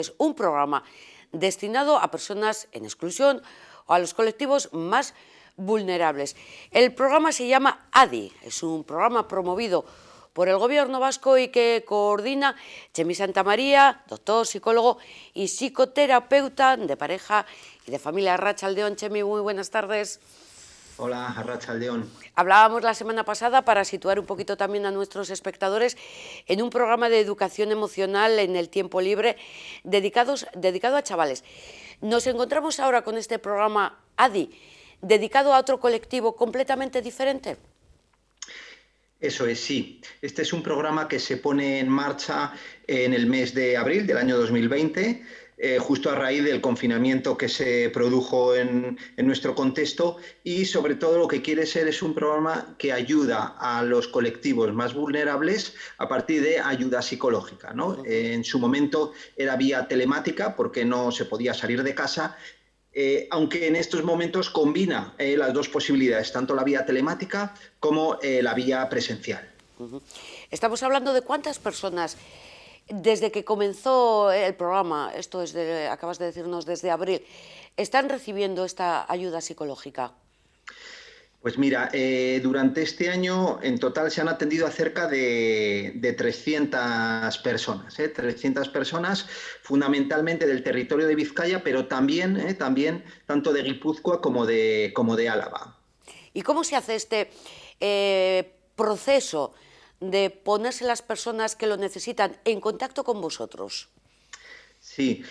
Es un programa destinado a personas en exclusión o a los colectivos más vulnerables. El programa se llama ADI, es un programa promovido por el Gobierno vasco y que coordina Txemi Santamaría, doctor, psicólogo y psicoterapeuta de pareja y de familia. Arratsaldeon, Txemi, muy buenas tardes. Hola, Arratsaldeon. Hablábamos la semana pasada, para situar un poquito también a nuestros espectadores, en un programa de educación emocional en el tiempo libre dedicado a chavales. Nos encontramos ahora con este programa ADI, dedicado a otro colectivo completamente diferente. Eso es, sí. Este es un programa que se pone en marcha en el mes de abril del año 2020, justo a raíz del confinamiento que se produjo en nuestro contexto, y sobre todo lo que quiere ser es un programa que ayuda a los colectivos más vulnerables a partir de ayuda psicológica, ¿no? En su momento era vía telemática porque no se podía salir de casa. Aunque en estos momentos combina las dos posibilidades, tanto la vía telemática como la vía presencial. Estamos hablando de cuántas personas, desde que comenzó el programa, esto es acabas de decirnos desde abril, están recibiendo esta ayuda psicológica. Pues mira, durante este año en total se han atendido a cerca de 300 personas, 300 personas fundamentalmente del territorio de Vizcaya, pero también tanto de Guipúzcoa como de Álava. ¿Y cómo se hace este proceso de ponerse las personas que lo necesitan en contacto con vosotros? Sí,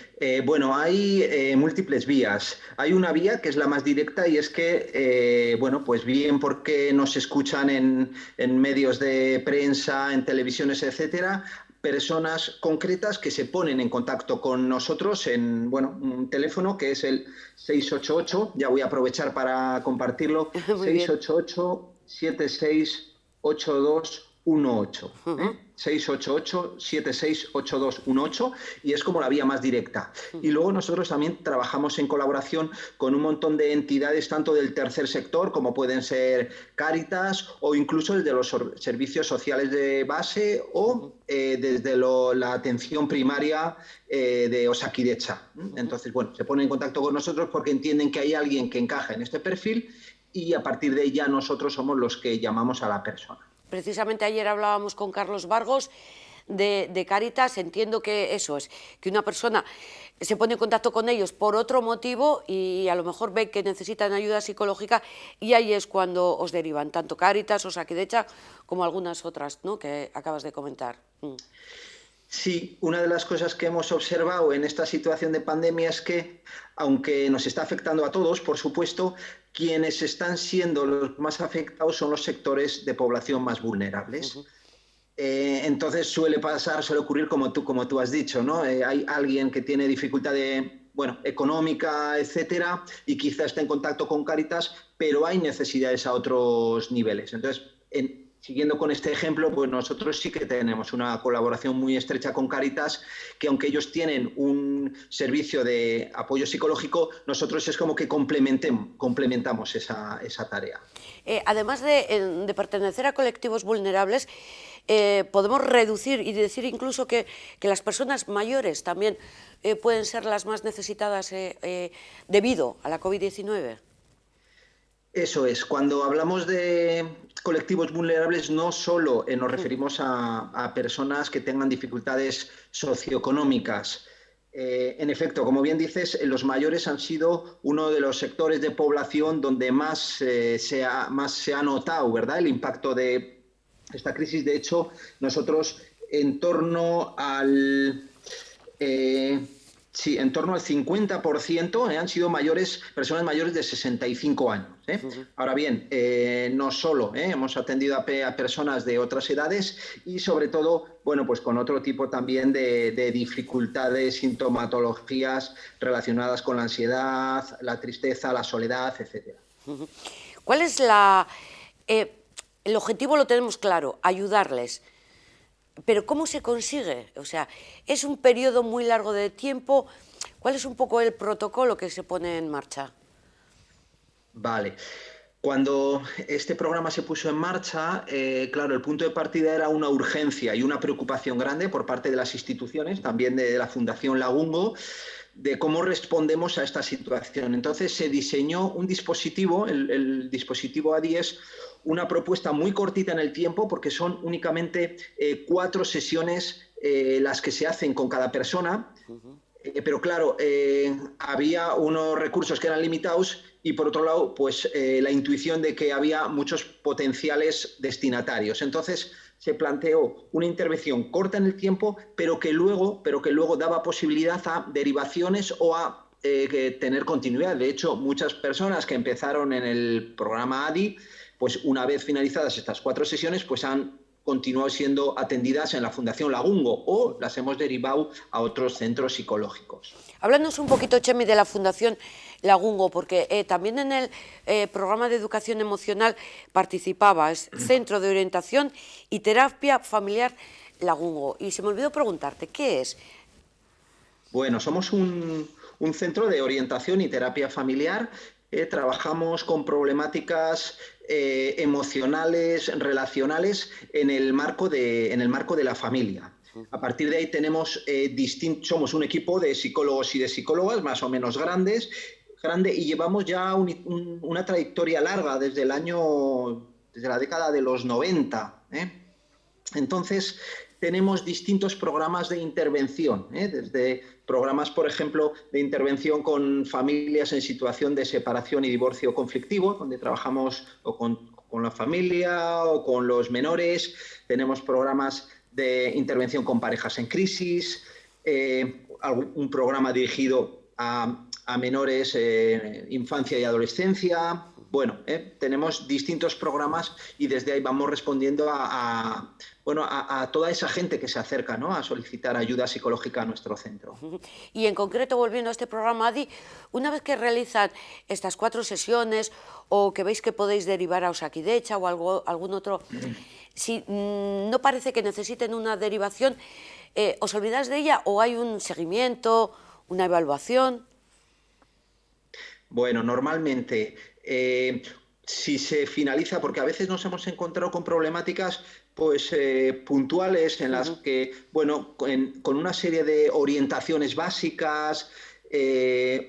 bueno, hay múltiples vías. Hay una vía que es la más directa y es que, bueno, pues bien porque nos escuchan en medios de prensa, en televisiones, etcétera, personas concretas que se ponen en contacto con nosotros en, bueno, un teléfono que es el 688, ya voy a aprovechar para compartirlo, Muy bien. 688-768218. 688-768218, y es como la vía más directa. Y luego nosotros también trabajamos en colaboración con un montón de entidades, tanto del tercer sector, como pueden ser Cáritas, o incluso desde los servicios sociales de base, o desde la atención primaria de Osakidetza. Entonces, bueno, se ponen en contacto con nosotros porque entienden que hay alguien que encaja en este perfil, y a partir de ella nosotros somos los que llamamos a la persona. Precisamente ayer hablábamos con Carlos Vargos de Cáritas. Entiendo que eso es, que una persona se pone en contacto con ellos por otro motivo y a lo mejor ve que necesitan ayuda psicológica, y ahí es cuando os derivan, tanto Cáritas, Osakidetza, como algunas otras, ¿no?, que acabas de comentar. Sí, una de las cosas que hemos observado en esta situación de pandemia es que, aunque nos está afectando a todos, por supuesto, quienes están siendo los más afectados son los sectores de población más vulnerables. Entonces suele ocurrir como tú has dicho, ¿no? Hay alguien que tiene dificultad bueno, económica, etcétera, y quizá está en contacto con Cáritas, pero hay necesidades a otros niveles. Entonces, siguiendo con este ejemplo, pues nosotros sí que tenemos una colaboración muy estrecha con Cáritas, que aunque ellos tienen un servicio de apoyo psicológico, nosotros es como que complementamos esa tarea. Además de pertenecer a colectivos vulnerables, podemos reducir y decir incluso que las personas mayores también pueden ser las más necesitadas debido a la COVID-19. Eso es, cuando hablamos de colectivos vulnerables no solo nos referimos a personas que tengan dificultades socioeconómicas. En efecto, como bien dices, los mayores han sido uno de los sectores de población donde más se ha notado, ¿verdad?, el impacto de esta crisis. De hecho, nosotros en torno al... Sí, en torno al 50% han sido personas mayores de 65 años. Ahora bien, no solo hemos atendido a personas de otras edades, y sobre todo, bueno, pues con otro tipo también de dificultades, sintomatologías relacionadas con la ansiedad, la tristeza, la soledad, etcétera. ¿Cuál es el objetivo? Lo tenemos claro, ayudarles. Pero ¿cómo se consigue? O sea, ¿es un periodo muy largo de tiempo? ¿Cuál es un poco el protocolo que se pone en marcha? Vale. Cuando este programa se puso en marcha, claro, el punto de partida era una urgencia y una preocupación grande por parte de las instituciones, también de la Fundación Lagungo, de cómo respondemos a esta situación. Entonces se diseñó un dispositivo, el dispositivo ADI es una propuesta muy cortita en el tiempo porque son únicamente 4 sesiones las que se hacen con cada persona. Pero claro, había unos recursos que eran limitados y por otro lado, pues la intuición de que había muchos potenciales destinatarios. Entonces se planteó una intervención corta en el tiempo, pero que luego daba posibilidad a derivaciones o a tener continuidad. De hecho, muchas personas que empezaron en el programa ADI, pues una vez finalizadas estas 4 sesiones, pues han continuado siendo atendidas en la Fundación Lagungo o las hemos derivado a otros centros psicológicos. Háblanos un poquito, Chemi, de la Fundación Lagungo, porque también en el programa de educación emocional participaba, es Centro de Orientación y Terapia Familiar Lagungo. Y se me olvidó preguntarte, ¿qué es? Bueno, somos un centro de orientación y terapia familiar. Trabajamos con problemáticas emocionales, relacionales en el marco de la familia. A partir de ahí somos un equipo de psicólogos y de psicólogas más o menos grande, y llevamos ya una trayectoria larga desde la década de los 90. Entonces, tenemos distintos programas de intervención, desde programas, por ejemplo, de intervención con familias en situación de separación y divorcio conflictivo, donde trabajamos con la familia o con los menores. Tenemos programas de intervención con parejas en crisis, un programa dirigido a menores, infancia y adolescencia. Bueno, tenemos distintos programas y desde ahí vamos respondiendo a toda esa gente que se acerca, ¿no?, a solicitar ayuda psicológica a nuestro centro. Y en concreto, volviendo a este programa ADI, una vez que realizan estas 4 sesiones o que veis que podéis derivar a Osakidetza o algún otro, si no parece que necesiten una derivación, ¿os olvidáis de ella o hay un seguimiento, una evaluación? Bueno, normalmente, si se finaliza, porque a veces nos hemos encontrado con problemáticas pues puntuales en las que, bueno, con una serie de orientaciones básicas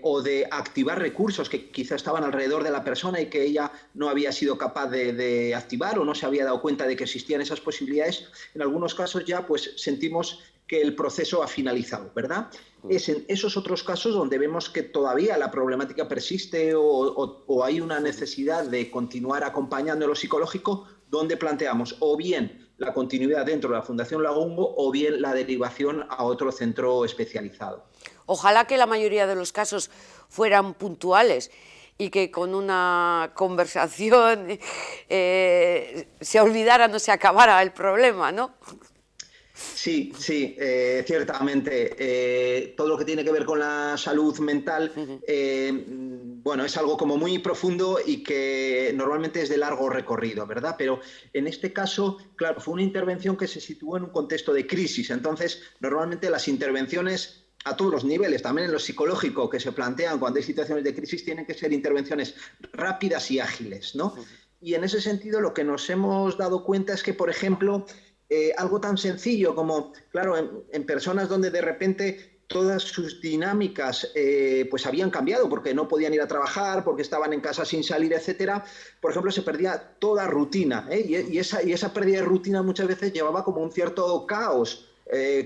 o de activar recursos que quizá estaban alrededor de la persona y que ella no había sido capaz de activar o no se había dado cuenta de que existían esas posibilidades, en algunos casos ya pues sentimos que el proceso ha finalizado, ¿verdad? Es en esos otros casos donde vemos que todavía la problemática persiste o hay una necesidad de continuar acompañando lo psicológico, donde planteamos o bien la continuidad dentro de la Fundación Lagungo o bien la derivación a otro centro especializado. Ojalá que la mayoría de los casos fueran puntuales y que con una conversación se olvidara, no se acabara el problema, ¿no? Sí, sí, ciertamente. Todo lo que tiene que ver con la salud mental, bueno, es algo como muy profundo y que normalmente es de largo recorrido, ¿verdad? Pero en este caso, claro, fue una intervención que se situó en un contexto de crisis. Entonces, normalmente las intervenciones a todos los niveles, también en lo psicológico, que se plantean cuando hay situaciones de crisis, tienen que ser intervenciones rápidas y ágiles, ¿no? Y en ese sentido, lo que nos hemos dado cuenta es que, por ejemplo, algo tan sencillo como, claro, en personas donde de repente todas sus dinámicas pues habían cambiado porque no podían ir a trabajar, porque estaban en casa sin salir, etcétera. Por ejemplo, se perdía toda rutina, y esa pérdida de rutina muchas veces llevaba como un cierto caos.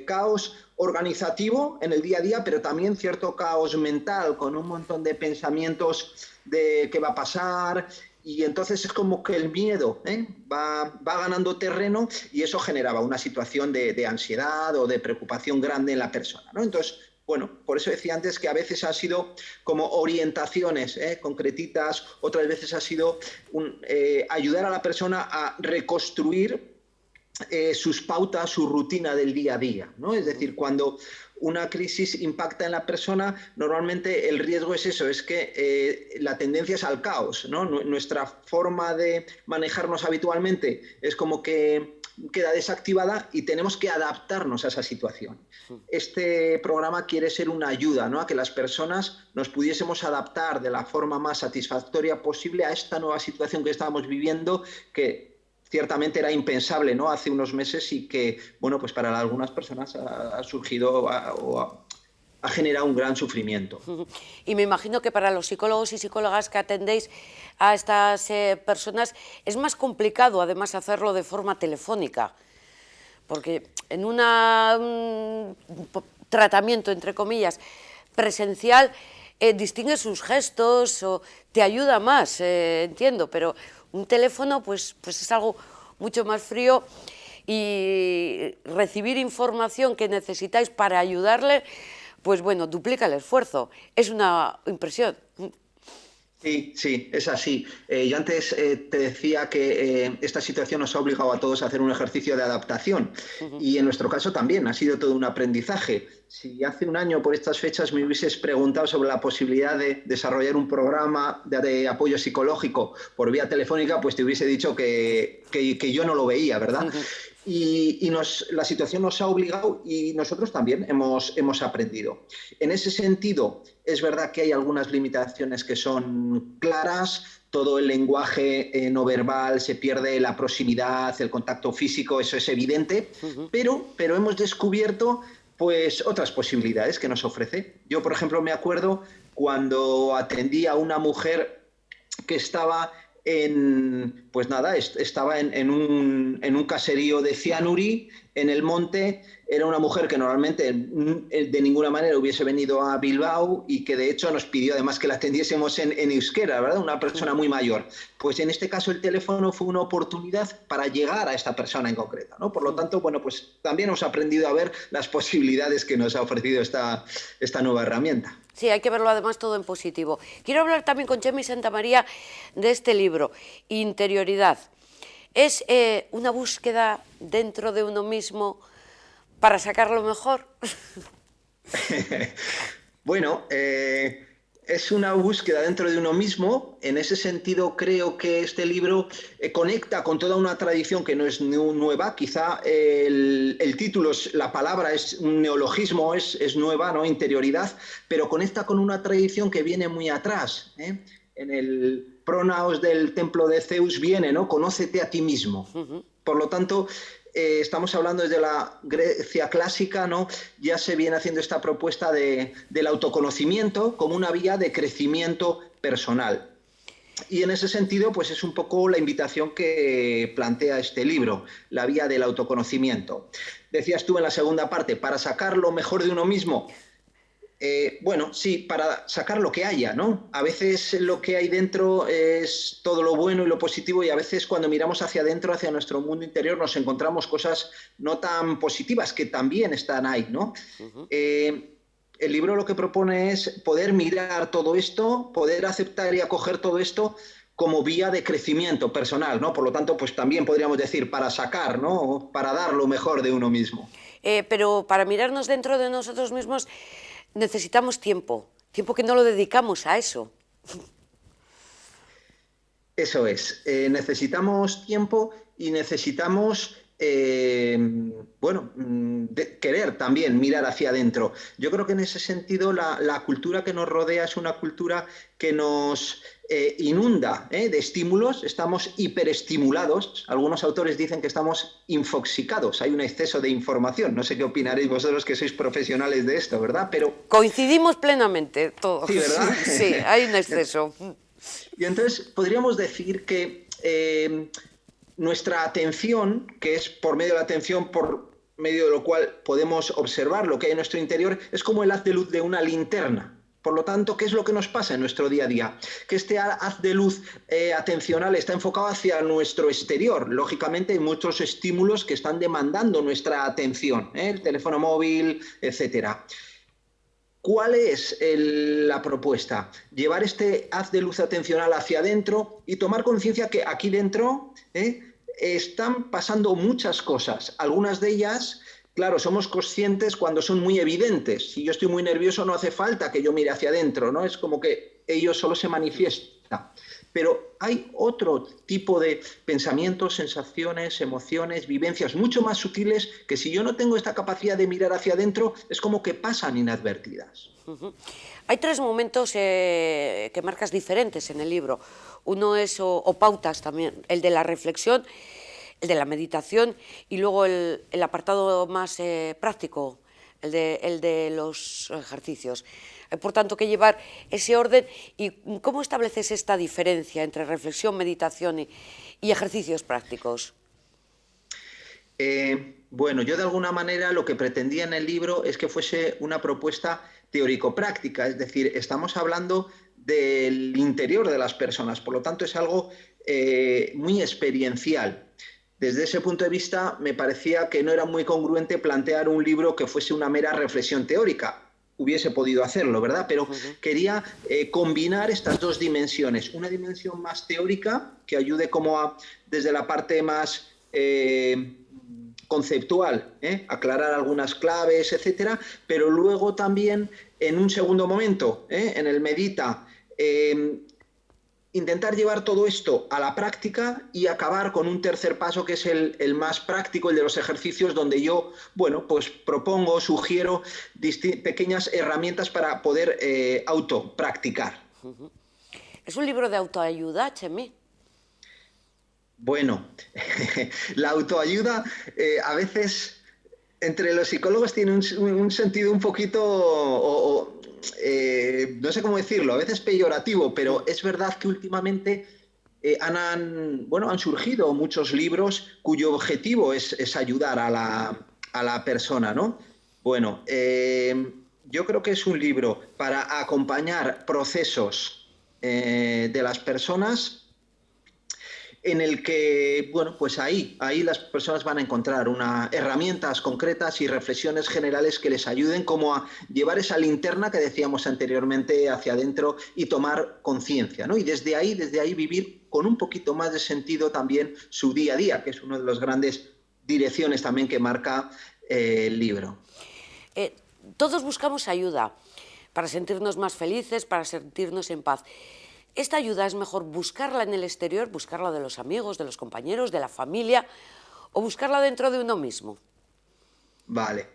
Caos organizativo en el día a día, pero también cierto caos mental, con un montón de pensamientos de qué va a pasar, y entonces es como que el miedo va ganando terreno y eso generaba una situación de ansiedad o de preocupación grande en la persona, ¿no? Entonces, bueno, por eso decía antes que a veces ha sido como orientaciones concretitas, otras veces ha sido ayudar a la persona a reconstruir sus pautas, su rutina del día a día, ¿no? Es decir, cuando una crisis impacta en la persona, normalmente el riesgo es eso, es que la tendencia es al caos, ¿no? Nuestra forma de manejarnos habitualmente es como que queda desactivada y tenemos que adaptarnos a esa situación. Este programa quiere ser una ayuda, ¿no?, a que las personas nos pudiésemos adaptar de la forma más satisfactoria posible a esta nueva situación que estamos viviendo, que ciertamente era impensable, ¿no?, hace unos meses, y que, bueno, pues para algunas personas ha surgido ha generado un gran sufrimiento. Y me imagino que para los psicólogos y psicólogas que atendéis a estas personas es más complicado, además, hacerlo de forma telefónica, porque en un tratamiento, entre comillas, presencial, distingue sus gestos o te ayuda más, entiendo, pero un teléfono pues es algo mucho más frío, y recibir información que necesitáis para ayudarle, pues bueno, duplica el esfuerzo. Es una impresión. Sí, sí, es así. Yo antes te decía que esta situación nos ha obligado a todos a hacer un ejercicio de adaptación, y en nuestro caso también ha sido todo un aprendizaje. Si hace un año por estas fechas me hubieses preguntado sobre la posibilidad de desarrollar un programa de apoyo psicológico por vía telefónica, pues te hubiese dicho que yo no lo veía, ¿verdad? Y la situación nos ha obligado, y nosotros también hemos aprendido. En ese sentido, es verdad que hay algunas limitaciones que son claras. Todo el lenguaje no verbal, se pierde la proximidad, el contacto físico, eso es evidente, pero hemos descubierto pues otras posibilidades que nos ofrece. Yo, por ejemplo, me acuerdo cuando atendí a una mujer que estaba estaba en un caserío de Cianuri, en el monte. Era una mujer que normalmente de ninguna manera hubiese venido a Bilbao, y que de hecho nos pidió además que la atendiésemos en euskera, ¿verdad? Una persona muy mayor. Pues en este caso el teléfono fue una oportunidad para llegar a esta persona en concreto, ¿no? Por lo tanto, bueno, pues también hemos aprendido a ver las posibilidades que nos ha ofrecido esta nueva herramienta. Sí, hay que verlo además todo en positivo. Quiero hablar también con Chemi Santamaría de este libro, Interioridad. ¿Es una búsqueda dentro de uno mismo para sacar lo mejor? Bueno, es una búsqueda dentro de uno mismo. En ese sentido, creo que este libro conecta con toda una tradición que no es nueva. Quizá el título, la palabra es un neologismo, es nueva, ¿no? Interioridad, pero conecta con una tradición que viene muy atrás, ¿eh? En el pronaos del templo de Zeus viene, ¿no? Conócete a ti mismo. Por lo tanto, estamos hablando desde la Grecia clásica, ¿no? Ya se viene haciendo esta propuesta del autoconocimiento como una vía de crecimiento personal. Y en ese sentido, pues es un poco la invitación que plantea este libro, la vía del autoconocimiento. Decías tú en la segunda parte, para sacar lo mejor de uno mismo. Bueno, sí, para sacar lo que haya, ¿no? A veces lo que hay dentro es todo lo bueno y lo positivo, y a veces cuando miramos hacia adentro, hacia nuestro mundo interior, nos encontramos cosas no tan positivas que también están ahí, ¿no? El libro lo que propone es poder mirar todo esto, poder aceptar y acoger todo esto como vía de crecimiento personal, ¿no? Por lo tanto, pues también podríamos decir para sacar, ¿no? Para dar lo mejor de uno mismo. Pero para mirarnos dentro de nosotros mismos necesitamos tiempo que no lo dedicamos a eso. Eso es, necesitamos tiempo y necesitamos, querer también mirar hacia adentro. Yo creo que en ese sentido la cultura que nos rodea es una cultura que nos inunda de estímulos. Estamos hiperestimulados. Algunos autores dicen que estamos infoxicados, hay un exceso de información. No sé qué opinaréis vosotros, que sois profesionales de esto, ¿verdad? Pero coincidimos plenamente todos. Sí, ¿verdad? Sí, hay un exceso. Y entonces podríamos decir que nuestra atención, que es por medio de la atención, por medio de lo cual podemos observar lo que hay en nuestro interior, es como el haz de luz de una linterna. Por lo tanto, ¿qué es lo que nos pasa en nuestro día a día? Que este haz de luz atencional está enfocado hacia nuestro exterior. Lógicamente hay muchos estímulos que están demandando nuestra atención, el teléfono móvil, etcétera. ¿Cuál es la propuesta? Llevar este haz de luz atencional hacia adentro y tomar conciencia que aquí dentro están pasando muchas cosas. Algunas de ellas, claro, somos conscientes cuando son muy evidentes. Si yo estoy muy nervioso, no hace falta que yo mire hacia adentro, ¿no? Es como que ello solo se manifiesta. pero hay otro tipo de pensamientos, sensaciones, emociones, vivencias mucho más sutiles que si yo no tengo esta capacidad de mirar hacia adentro, es como que pasan inadvertidas. Hay tres momentos que marcas diferentes en el libro. Uno es, o pautas también, el de la reflexión, el de la meditación y luego el apartado más práctico, el de los ejercicios. Hay, por tanto, que llevar ese orden. ¿Y cómo estableces esta diferencia entre reflexión, meditación y ejercicios prácticos? Bueno, yo de alguna manera lo que pretendía en el libro es que fuese una propuesta teórico-práctica, es decir, estamos hablando del interior de las personas, por lo tanto es algo muy experiencial. Desde ese punto de vista me parecía que no era muy congruente plantear un libro que fuese una mera reflexión teórica. Hubiese podido hacerlo, ¿verdad? Pero quería combinar estas dos dimensiones, una dimensión más teórica que ayude como a, desde la parte más conceptual, aclarar algunas claves, etcétera, pero luego también en un segundo momento, en el medita, intentar llevar todo esto a la práctica y acabar con un tercer paso que es el más práctico, el de los ejercicios, donde yo, bueno, pues propongo, sugiero pequeñas herramientas para poder autopracticar. ¿Es un libro de autoayuda, Chemi? Bueno, la autoayuda a veces entre los psicólogos tiene un sentido un poquito, no sé cómo decirlo, a veces peyorativo, pero es verdad que últimamente han surgido muchos libros cuyo objetivo es ayudar a la persona, ¿no? Bueno, yo creo que es un libro para acompañar procesos de las personas en el que, bueno, pues ahí las personas van a encontrar herramientas concretas y reflexiones generales que les ayuden como a llevar esa linterna que decíamos anteriormente hacia adentro y tomar conciencia, ¿no? Y desde ahí vivir con un poquito más de sentido también su día a día, que es una de las grandes direcciones también que marca el libro. Todos buscamos ayuda para sentirnos más felices, para sentirnos en paz. Esta ayuda es mejor buscarla en el exterior, buscarla de los amigos, de los compañeros, de la familia, o buscarla dentro de uno mismo. Vale.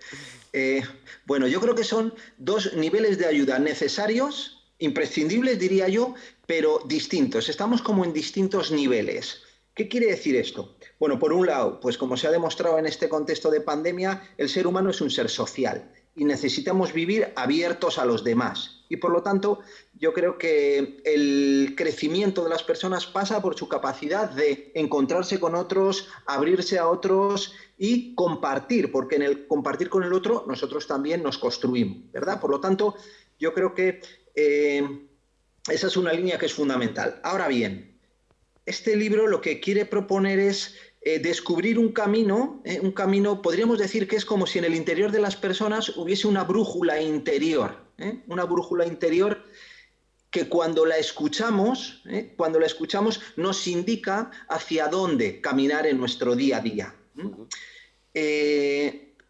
Bueno, yo creo que son dos niveles de ayuda necesarios, imprescindibles, diría yo, pero distintos. Estamos como en distintos niveles. ¿Qué quiere decir esto? Bueno, por un lado, pues como se ha demostrado en este contexto de pandemia, el ser humano es un ser social y necesitamos vivir abiertos a los demás. Y por lo tanto, yo creo que el crecimiento de las personas pasa por su capacidad de encontrarse con otros, abrirse a otros y compartir, porque en el compartir con el otro nosotros también nos construimos, ¿verdad? Por lo tanto, yo creo que esa es una línea que es fundamental. Ahora bien, este libro lo que quiere proponer es descubrir un camino, podríamos decir que es como si en el interior de las personas hubiese una brújula interior, una brújula interior que cuando la escuchamos nos indica hacia dónde caminar en nuestro día a día.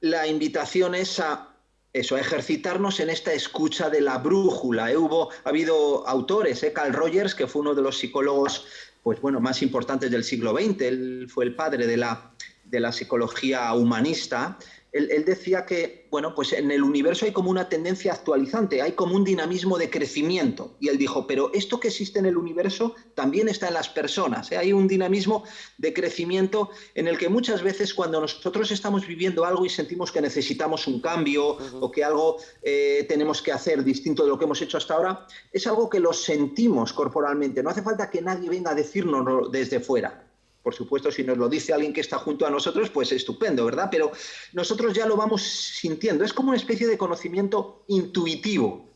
La invitación es a ejercitarnos en esta escucha de la brújula. Ha habido autores, Carl Rogers, que fue uno de los psicólogos pues, bueno, más importantes del siglo XX, él fue el padre de la psicología humanista. Él decía que, bueno, pues en el universo hay como una tendencia actualizante, hay como un dinamismo de crecimiento. Y él dijo, pero esto que existe en el universo también está en las personas, ¿eh? Hay un dinamismo de crecimiento en el que muchas veces cuando nosotros estamos viviendo algo y sentimos que necesitamos un cambio o que algo tenemos que hacer distinto de lo que hemos hecho hasta ahora, es algo que lo sentimos corporalmente. No hace falta que nadie venga a decirnos desde fuera. Por supuesto, si nos lo dice alguien que está junto a nosotros, pues estupendo, ¿verdad? Pero nosotros ya lo vamos sintiendo. Es como una especie de conocimiento intuitivo,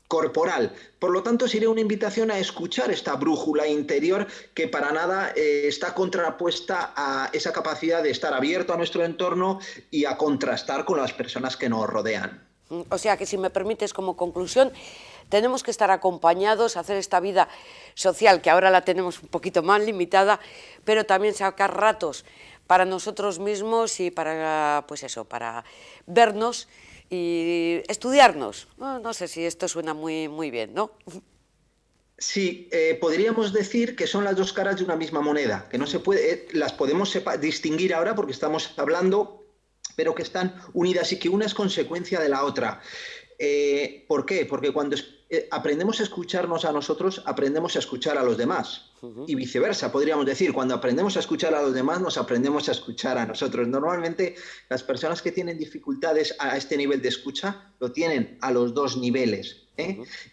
corporal. Por lo tanto, sería una invitación a escuchar esta brújula interior que para nada está contrapuesta a esa capacidad de estar abierto a nuestro entorno y a contrastar con las personas que nos rodean. O sea que, si me permites, como conclusión, tenemos que estar acompañados, hacer esta vida social, que ahora la tenemos un poquito más limitada, pero también sacar ratos para nosotros mismos y para, pues eso, para vernos y estudiarnos. No sé si esto suena muy bien, ¿no? Sí, podríamos decir que son las dos caras de una misma moneda, que no se puede, las podemos distinguir ahora porque estamos hablando, pero que están unidas y que una es consecuencia de la otra. ¿Por qué? Porque cuando aprendemos a escucharnos a nosotros, aprendemos a escuchar a los demás. Y viceversa, podríamos decir, cuando aprendemos a escuchar a los demás, nos aprendemos a escuchar a nosotros. Normalmente las personas que tienen dificultades a este nivel de escucha lo tienen a los dos niveles.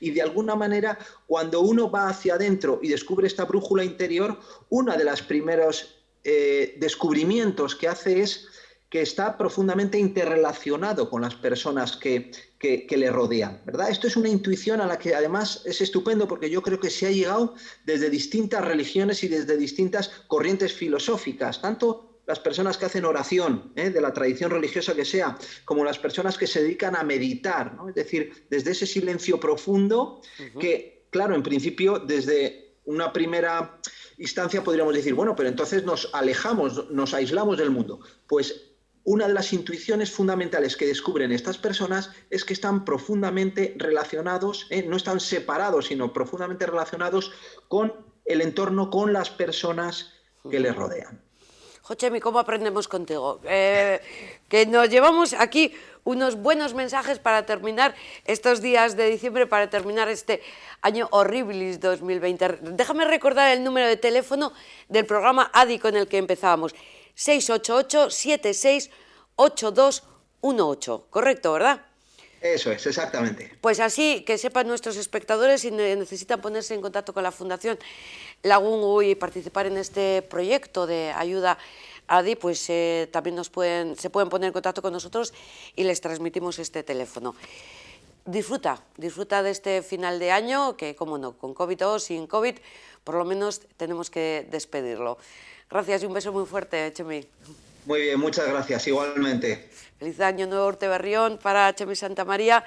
Y de alguna manera, cuando uno va hacia adentro y descubre esta brújula interior, uno de los primeros descubrimientos que hace es que está profundamente interrelacionado con las personas que le rodean, ¿verdad? Esto es una intuición a la que además es estupendo porque yo creo que se ha llegado desde distintas religiones y desde distintas corrientes filosóficas, tanto las personas que hacen oración, de la tradición religiosa que sea, como las personas que se dedican a meditar, ¿no? Es decir, desde ese silencio profundo que, claro, en principio, desde una primera instancia podríamos decir, bueno, pero entonces nos alejamos, nos aislamos del mundo. Pues una de las intuiciones fundamentales que descubren estas personas es que están profundamente relacionados, no están separados, sino profundamente relacionados con el entorno, con las personas que les rodean. Chemi, ¿cómo aprendemos contigo? Que nos llevamos aquí unos buenos mensajes para terminar estos días de diciembre, para terminar este año horribilis 2020. Déjame recordar el número de teléfono del programa ADI con el que empezábamos. 688-768218. Correcto, ¿verdad? Eso es, exactamente. Pues así que sepan nuestros espectadores, si necesitan ponerse en contacto con la Fundación Lagun y participar en este proyecto de ayuda ADI, pues también se pueden poner en contacto con nosotros y les transmitimos este teléfono. Disfruta de este final de año, que como no, con COVID o sin COVID, por lo menos tenemos que despedirlo. Gracias y un beso muy fuerte, Chemi. Muy bien, muchas gracias, igualmente. Feliz año nuevo, Urte Berrión, para Chemi Santamaría.